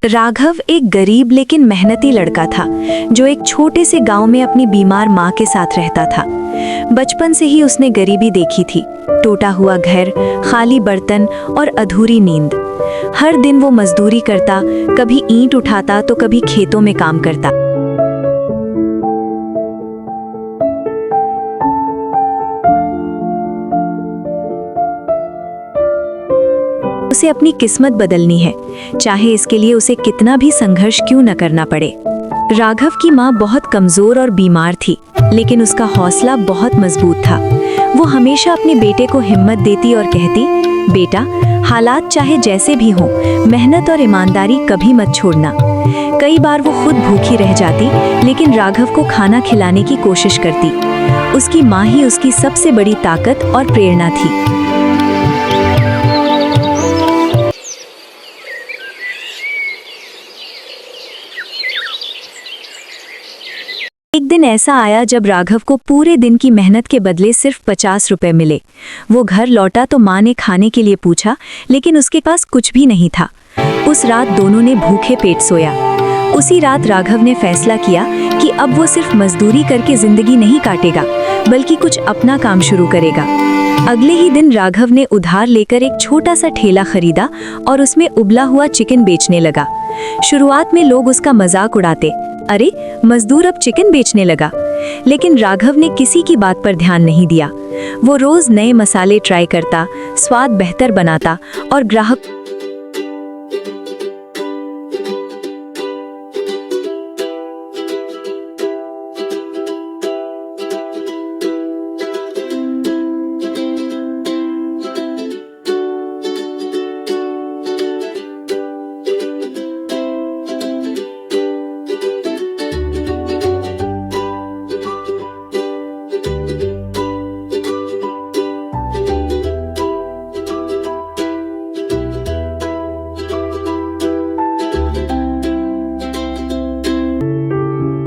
राघव एक गरीब लेकिन मेहनती लड़का था जो एक छोटे से गांव में अपनी बीमार माँ के साथ रहता था। बचपन से ही उसने गरीबी देखी थी, टूटा हुआ घर, खाली बर्तन और अधूरी नींद। हर दिन वो मजदूरी करता, कभी ईंट उठाता तो कभी खेतों में काम करता। उसे अपनी किस्मत बदलनी है, चाहे इसके लिए उसे कितना भी संघर्ष क्यों न करना पड़े। राघव की माँ बहुत कमजोर और बीमार थी, लेकिन उसका हौसला बहुत मजबूत था। वो हमेशा अपने बेटे को हिम्मत देती और कहती, बेटा, हालात चाहे जैसे भी हों, मेहनत और ईमानदारी कभी मत छोड़ना। कई बार वो खुद भूखी रह जाती, लेकिन राघव को खाना खिलाने की कोशिश करती। उसकी माँ ही उसकी सबसे बड़ी ताकत और प्रेरणा थी। एक दिन ऐसा आया जब राघव को पूरे दिन की मेहनत के बदले सिर्फ 50 रुपए मिले। वो घर लौटा तो माँ ने खाने के लिए पूछा, लेकिन उसके पास कुछ भी नहीं था। उस रात दोनों ने भूखे पेट सोया। उसी रात राघव ने फैसला किया कि अब वो सिर्फ मजदूरी करके जिंदगी नहीं काटेगा, बल्कि कुछ अपना काम शुरू करेगा। अगले ही दिन राघव ने उधार लेकर एक छोटा सा ठेला खरीदा और उसमें उबला हुआ चिकन बेचने लगा। शुरुआत में लोग उसका मजाक उड़ाते, अरे मजदूर अब चिकन बेचने लगा। लेकिन राघव ने किसी की बात पर ध्यान नहीं दिया। वो रोज नए मसाले ट्राई करता, स्वाद बेहतर बनाता और ग्राहक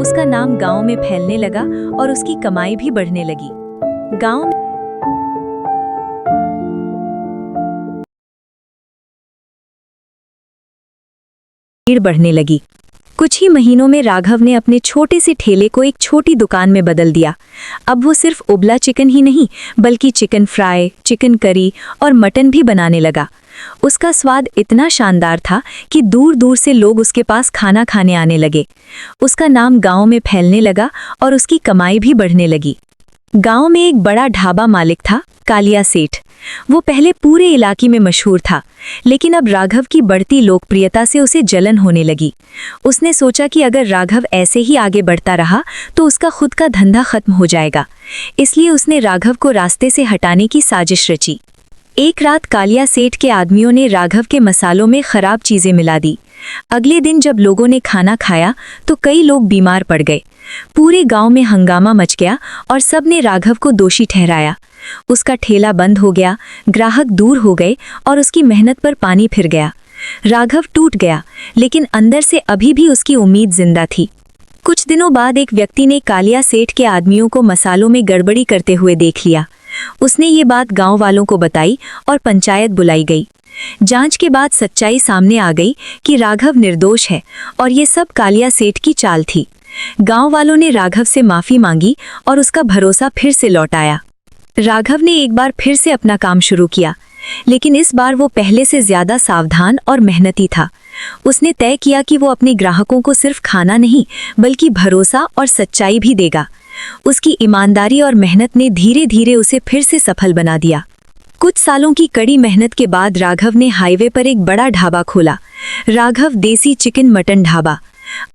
उसका नाम गांव में फैलने लगा और उसकी कमाई भी बढ़ने लगी। गांव में भीड़ बढ़ने लगी। कुछ ही महीनों में राघव ने अपने छोटे से ठेले को एक छोटी दुकान में बदल दिया। अब वो सिर्फ उबला चिकन ही नहीं, बल्कि चिकन फ्राई, चिकन करी और मटन भी बनाने लगा। उसका स्वाद इतना शानदार था कि दूर दूर से लोग उसके पास खाना खाने आने लगे। उसका नाम गांव में फैलने लगा और उसकी कमाई भी बढ़ने लगी। गांव में एक बड़ा ढाबा मालिक था, कालिया सेठ। वो पहले पूरे इलाके में मशहूर था, लेकिन अब राघव की बढ़ती लोकप्रियता से उसे जलन होने लगी। उसने सोचा कि अगर राघव ऐसे ही आगे बढ़ता रहा तो उसका खुद का धंधा खत्म हो जाएगा। इसलिए उसने राघव को रास्ते से हटाने की साजिश रची। एक रात कालिया सेठ के आदमियों ने राघव के मसालों में खराब चीजें मिला दी। अगले दिन जब लोगों ने खाना खाया तो कई लोग बीमार पड़ गए। पूरे गांव में हंगामा मच गया और सब ने राघव को दोषी ठहराया। उसका ठेला बंद हो गया, ग्राहक दूर हो गए और उसकी मेहनत पर पानी फिर गया। राघव टूट गया, लेकिन अंदर से अभी भी उसकी उम्मीद जिंदा थी। कुछ दिनों बाद एक व्यक्ति ने कालिया सेठ के आदमियों को मसालों में गड़बड़ी करते हुए देख लिया। उसने ये बात गांव वालों को बताई और पंचायत बुलाई गई। जांच के बाद सच्चाई सामने आ गई कि राघव निर्दोष है और ये सब कालिया सेठ की चाल थी। गांव वालों ने राघव से माफी मांगी और उसका भरोसा फिर से लौट आया। राघव ने एक बार फिर से अपना काम शुरू किया, लेकिन इस बार वो पहले से ज्यादा सावधान और मेहनती था। उसने तय किया कि वो अपने ग्राहकों को सिर्फ खाना नहीं, बल्कि भरोसा और सच्चाई भी देगा। उसकी ईमानदारी और मेहनत ने धीरे धीरे उसे फिर से सफल बना दिया। कुछ सालों की कड़ी मेहनत के बाद राघव ने हाईवे पर एक बड़ा ढाबा खोला, राघव देसी चिकन मटन ढाबा।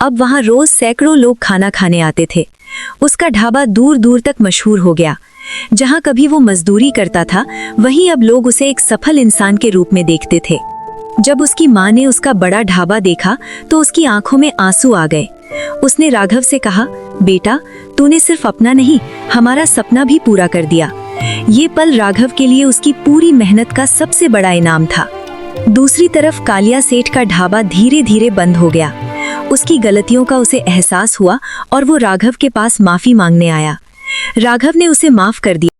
अब वहां रोज सैकड़ों लोग खाना खाने आते थे। उसका ढाबा दूर दूर तक मशहूर हो गया। जहां कभी वो मजदूरी करता था, वहीं अब लोग उसे एक सफल इंसान के रूप में देखते थे। जब उसकी माँ ने उसका बड़ा ढाबा देखा तो उसकी आंखों में आंसू आ गए। उसने राघव से कहा, बेटा, तूने सिर्फ अपना नहीं, हमारा सपना भी पूरा कर दिया। ये पल राघव के लिए उसकी पूरी मेहनत का सबसे बड़ा इनाम था। दूसरी तरफ कालिया सेठ का ढाबा धीरे धीरे बंद हो गया। उसकी गलतियों का उसे एहसास हुआ और वो राघव के पास माफी मांगने आया। राघव ने उसे माफ कर दिया।